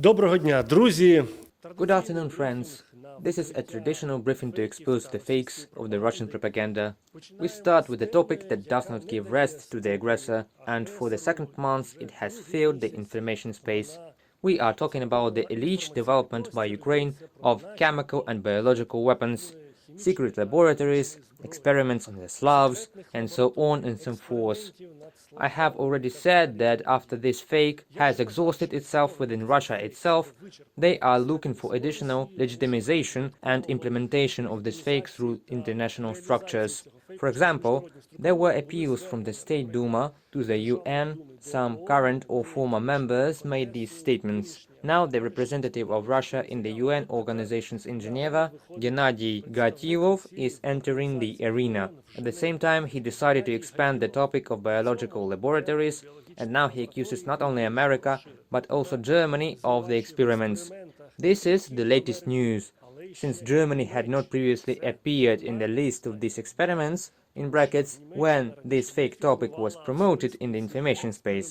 Доброго дня, друзі! Good afternoon, friends. This is a traditional briefing to expose the fakes of the Russian propaganda. We start with a topic that does not give rest to the aggressor, and for the second month it has filled the information space. We are talking about the alleged development by Ukraine of chemical and biological weapons, secret laboratories, experiments on the Slavs, and so on and so forth. I have already said that after this fake has exhausted itself within Russia itself, they are looking for additional legitimization and implementation of this fake through international structures. For example, there were appeals from the State Duma to the UN. Some current or former members made these statements. Now the representative of Russia in the UN organizations in Geneva, Gennady Gatilov, is entering the arena. At the same time, he decided to expand the topic of biological laboratories, and now he accuses not only America, but also Germany of the experiments. This is the latest news. Since Germany had not previously appeared in the list of these experiments, in brackets, when this fake topic was promoted in the information space.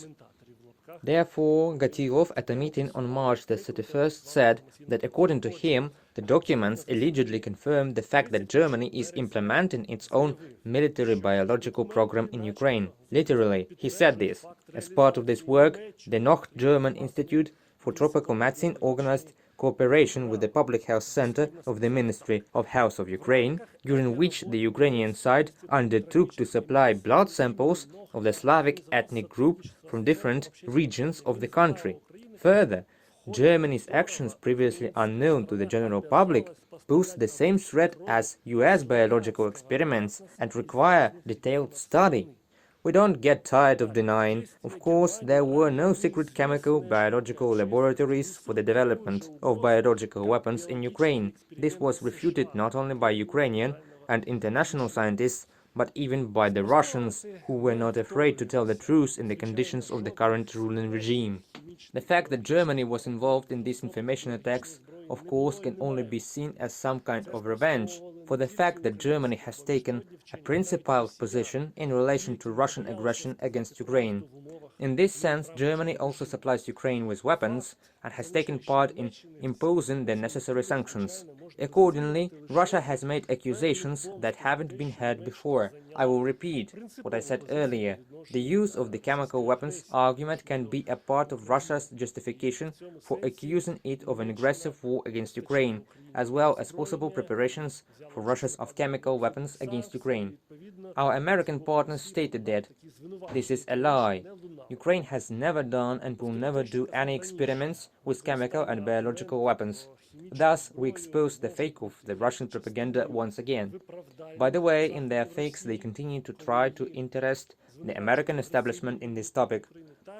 Therefore, Gatilov at a meeting on March the 31st said that according to him, the documents allegedly confirm the fact that Germany is implementing its own military biological program in Ukraine. Literally, he said this. As part of this work, the Nocht German Institute for Tropical Medicine organized cooperation with the Public Health Center of the Ministry of Health of Ukraine, during which the Ukrainian side undertook to supply blood samples of the Slavic ethnic group from different regions of the country. Further, Germany's actions previously unknown to the general public pose the same threat as US biological experiments and require detailed study. We don't get tired of denying, of course, there were no secret chemical biological laboratories for the development of biological weapons in Ukraine. This was refuted not only by Ukrainian and international scientists, but even by the Russians, who were not afraid to tell the truth in the conditions of the current ruling regime. The fact that Germany was involved in these information attacks, of course, can only be seen as some kind of revenge for the fact that Germany has taken a principled position in relation to Russian aggression against Ukraine. In this sense, Germany also supplies Ukraine with weapons and has taken part in imposing the necessary sanctions. Accordingly, Russia has made accusations that haven't been heard before. I will repeat what I said earlier. The use of the chemical weapons argument can be a part of Russia's justification for accusing it of an aggressive war against Ukraine, as well as possible preparations for Russia's of chemical weapons against Ukraine. Our American partners stated that this is a lie. Ukraine has never done and will never do any experiments with chemical and biological weapons. Thus, we expose the fake of the Russian propaganda once again. By the way, in their fakes, they continue to try to interest the American establishment in this topic.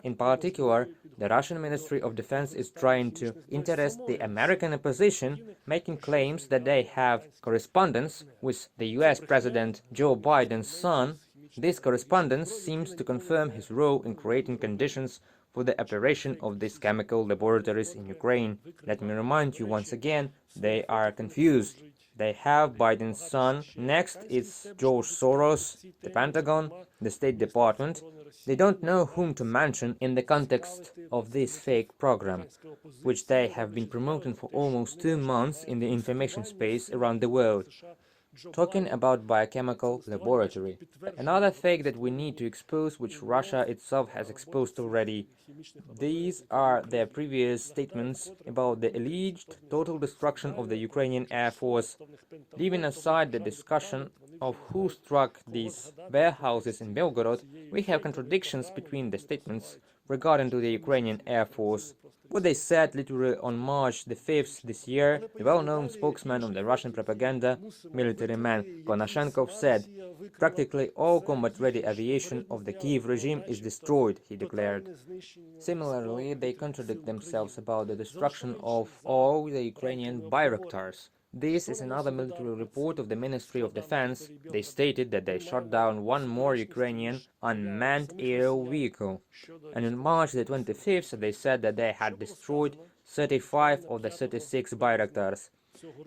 In particular, the Russian Ministry of Defense is trying to interest the American opposition, making claims that they have correspondence with the US President Joe Biden's son. This correspondence seems to confirm his role in creating conditions for the operation of these chemical laboratories in Ukraine. Let me remind you once again, they are confused. They have Biden's son, next is George Soros, the Pentagon, the State Department. They don't know whom to mention in the context of this fake program, which they have been promoting for almost 2 months in the information space around the world. Talking about biochemical laboratory. Another fake that we need to expose, which Russia itself has exposed already. These are their previous statements about the alleged total destruction of the Ukrainian Air Force. Leaving aside the discussion of who struck these warehouses in Belgorod, we have contradictions between the statements regarding to the Ukrainian Air Force. What they said literally on March the 5th this year, the well-known spokesman of the Russian propaganda, military man Konashenkov, said, "Practically all combat-ready aviation of the Kiev regime is destroyed," he declared. Similarly, they contradict themselves about the destruction of all the Ukrainian Bayraktars. This is another military report of the Ministry of Defense. They stated that they shot down one more Ukrainian unmanned aerial vehicle. And on March the 25th, they said that they had destroyed 35 of the 36 Bayraktars.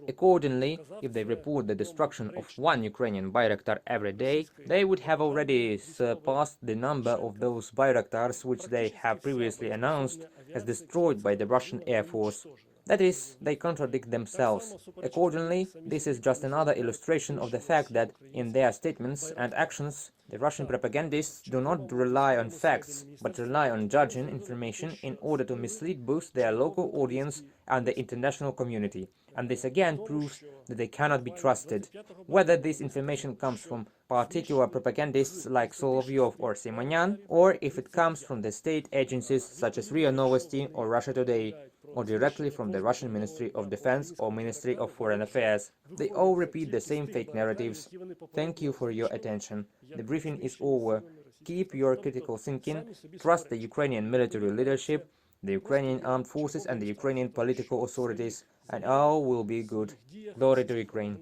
Accordingly, if they report the destruction of one Ukrainian Bayraktar every day, they would have already surpassed the number of those Bayraktars which they have previously announced as destroyed by the Russian Air Force. That is, they contradict themselves. Accordingly, this is just another illustration of the fact that, in their statements and actions, the Russian propagandists do not rely on facts, but rely on judging information in order to mislead both their local audience and the international community. And this again proves that they cannot be trusted. Whether this information comes from particular propagandists like Solovyov or Simonyan, or if it comes from the state agencies such as RIA Novosti or Russia Today, or directly from the Russian Ministry of Defense or Ministry of Foreign Affairs. They all repeat the same fake narratives. Thank you for your attention. The briefing is over. Keep your critical thinking, trust the Ukrainian military leadership, the Ukrainian armed forces and the Ukrainian political authorities, and all will be good. Glory to Ukraine.